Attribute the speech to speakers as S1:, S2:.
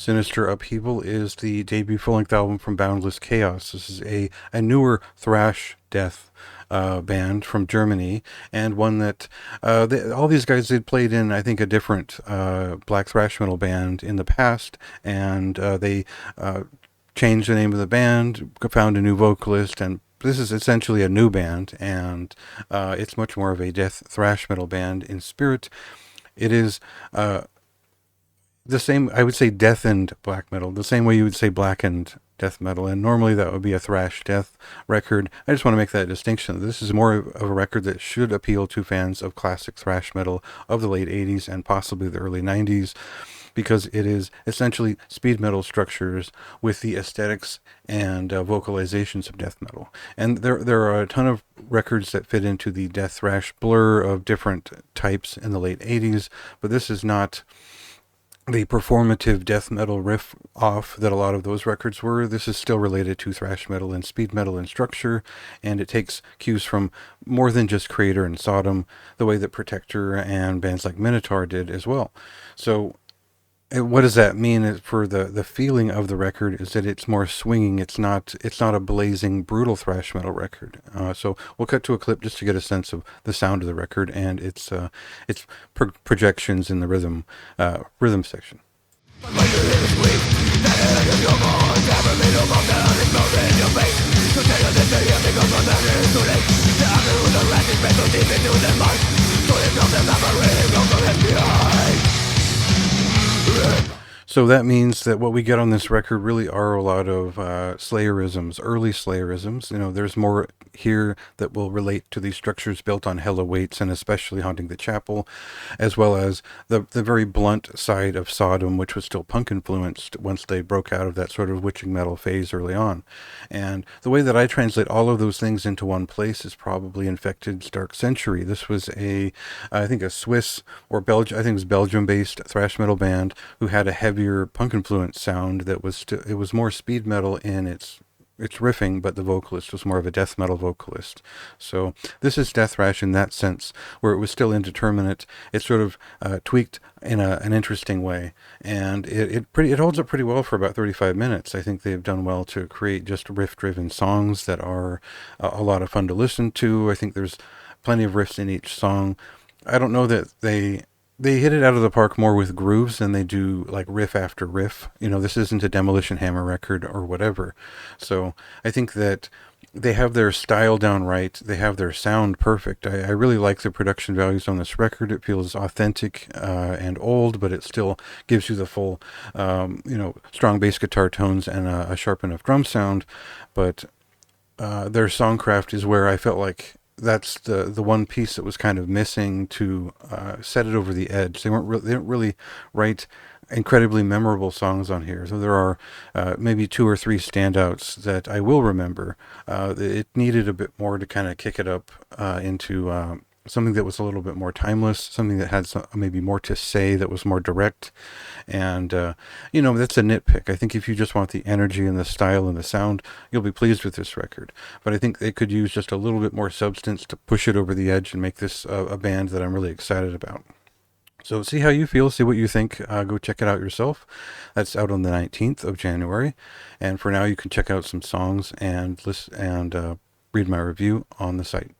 S1: Sinister Upheaval is the debut full-length album from Boundless Chaos. This is a newer thrash death band from Germany, and one that all these guys had played in, I think, a different black thrash metal band in the past, and they changed the name of the band, found a new vocalist, and this is essentially a new band, and it's much more of a death thrash metal band in spirit. It is the same, I would say, deathened black metal, the same way you would say blackened death metal, and normally that would be a thrash death record. I just want to make that distinction. This is more of a record that should appeal to fans of classic thrash metal of the late 80s and possibly the early 90s, because it is essentially speed metal structures with the aesthetics and vocalizations of death metal. And there are a ton of records that fit into the death thrash blur of different types in the late 80s, but this is not the performative death metal riff off that a lot of those records were. This is still related to thrash metal and speed metal in structure, and it takes cues from more than just Creator and Sodom, the way that Protector and bands like Minotaur did as well. So what does that mean for the feeling of the record is that it's more swinging. It's not a blazing, brutal thrash metal record. So we'll cut to a clip just to get a sense of the sound of the record and its projections in the rhythm section. So that means that what we get on this record really are a lot of Slayerisms, early Slayerisms. You know, there's more here that will relate to these structures built on Hell Awaits and especially Haunting the Chapel, as well as the very blunt side of Sodom, which was still punk influenced once they broke out of that sort of witching metal phase early on. And the way that I translate all of those things into one place is probably Infected's Dark Century. This was I think a Swiss or Belgium, I think it was Belgium-based thrash metal band who had a heavier punk influence sound that was it was more speed metal in its riffing, but the vocalist was more of a death metal vocalist. So this is death thrash in that sense, where it was still indeterminate. It sort of tweaked in an interesting way, and it holds up pretty well for about 35 minutes. I think they've done well to create just riff-driven songs that are a lot of fun to listen to. I think there's plenty of riffs in each song. I don't know that they hit it out of the park more with grooves than they do like riff after riff. You know, this isn't a Demolition Hammer record or whatever. So I think that they have their style down right. They have their sound perfect. I really like the production values on this record. It feels authentic and old, but it still gives you the full, strong bass guitar tones and a sharp enough drum sound. But their songcraft is where I felt like that's the one piece that was kind of missing to set it over the edge. They didn't really write incredibly memorable songs on here. So there are maybe 2 or 3 standouts that I will remember. It needed a bit more to kind of kick it up into something that was a little bit more timeless, something that had maybe more to say, that was more direct. And, that's a nitpick. I think if you just want the energy and the style and the sound, you'll be pleased with this record. But I think they could use just a little bit more substance to push it over the edge and make this a band that I'm really excited about. So see how you feel, see what you think. Go check it out yourself. That's out on the 19th of January. And for now, you can check out some songs and listen and read my review on the site.